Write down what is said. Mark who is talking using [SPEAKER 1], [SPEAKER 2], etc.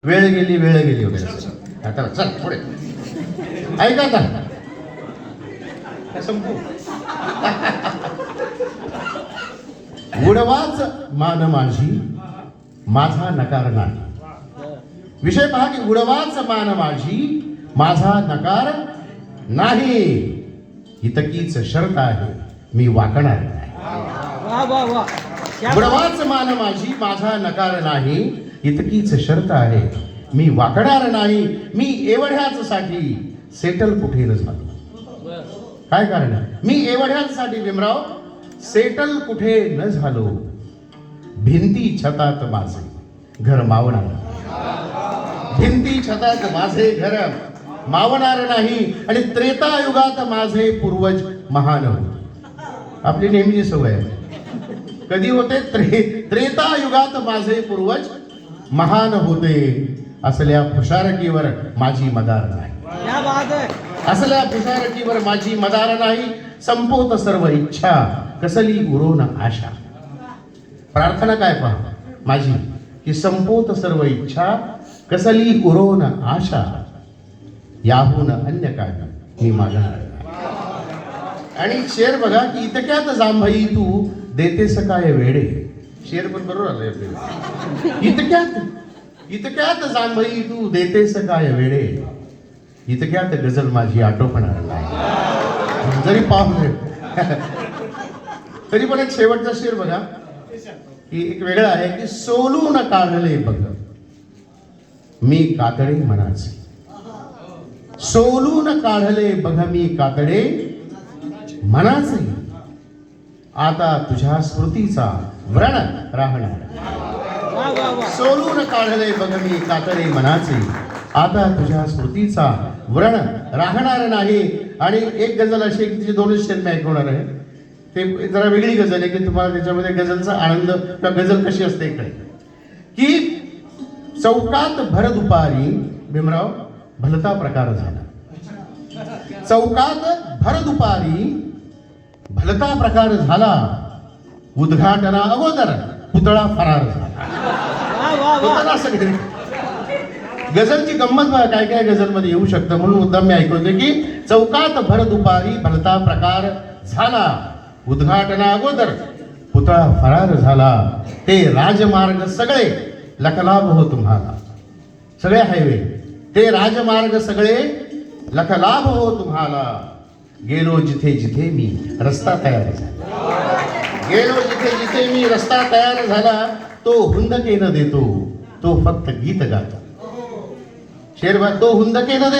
[SPEAKER 1] वेळ गेली वगैरे आता चल पुढे ऐका आता संपू उडवाच मान माझी माझा नकार नाही. विषय पहा की उडवाच मान माझी माझा नकार नाही. इतकीच शर्त आहे मी वाकणार नाही. उडवाच मान माझी माझा नकार नाही. इतकीच शर्त आहे मी वाकणार नाही. मी एवढ्याच साठी सेटल कुठे न झालो. काय कारण मी एवढ्याच साठी भीमराव सेटल कुठे न झालो. भिंती छतात माझे घर मावणार. भिंती छतात माझे घर मावणार नाही. आणि त्रेतायुगात माझे पूर्वज महान होते. आपली नेहमीची सवय आहे. कधी होते त्रेतायुगात माझे पूर्वज महान होते. असल्या फुशारकीवर माझी मदार नाही. असल्या फुशारकीवर माझी मदार नाही. संपोत सर्व इच्छा कसली उरोन आशा. प्रार्थना काय पहा माझी की संपोत सर्व इच्छा कसली उरोन आशा. याहून अन्य काय मी मागणार. आणि शेर बघा की इतक्यात जांभई तू देतेस काय वेडे. शेर पण बरोबर आलं. इतक्यात जांभई तू देतेस काय वेडे. इतक्यात गजल माझी आटोपणार नाही. जरी पाहू तरी पण एक शेवटचा शेर बघा की एक वेगळा आहे की सोलून काढले बघ मी कातडे मनाचे. सोलून काढले बघ मी कातडे मनाचे. आता तुझ्या स्मृतीचा व्रण राहणार. सोलून काढले बघ मी कातडे मनाचे. आता तुझ्या स्मृतीचा व्रण राहणार नाही. आणि एक गझल अशी आहे की तिचे दोनच शेर मी ऐकवणार आहे. ते जरा वेगळी गझल आहे की तुम्हाला त्याच्यामध्ये गझलचा आनंद किंवा गझल कशी असते इकडे की चौकात भर दुपारी भीमराव भलता प्रकार झाला. चौकात भर दुपारी भलता प्रकार झाला. उद्घाटना अगोदर पुतळा फरार झाला. गझलची गंमत बघा काय काय गझल मध्ये येऊ शकतं. म्हणून मुद्दाम मी ऐकवते की चौकात भर दुपारी भलता प्रकार झाला. उद्घाटना अगोदर पुतळा फरार झाला. ते राजमार्ग सगळे लखलाभ हो तुम्हाला. सगळे हायवे ते राजमार्ग सगळे लखलाभ हो तुम्हाला. गेलो जिथे जिथे मी रस्ता तयार झाला. गेलो जिथे जिथे मी रस्ता तयार झाला. तो हुंदके न देतो तो फक्त गीत गातो. शेरबा तो हुंदके न देतो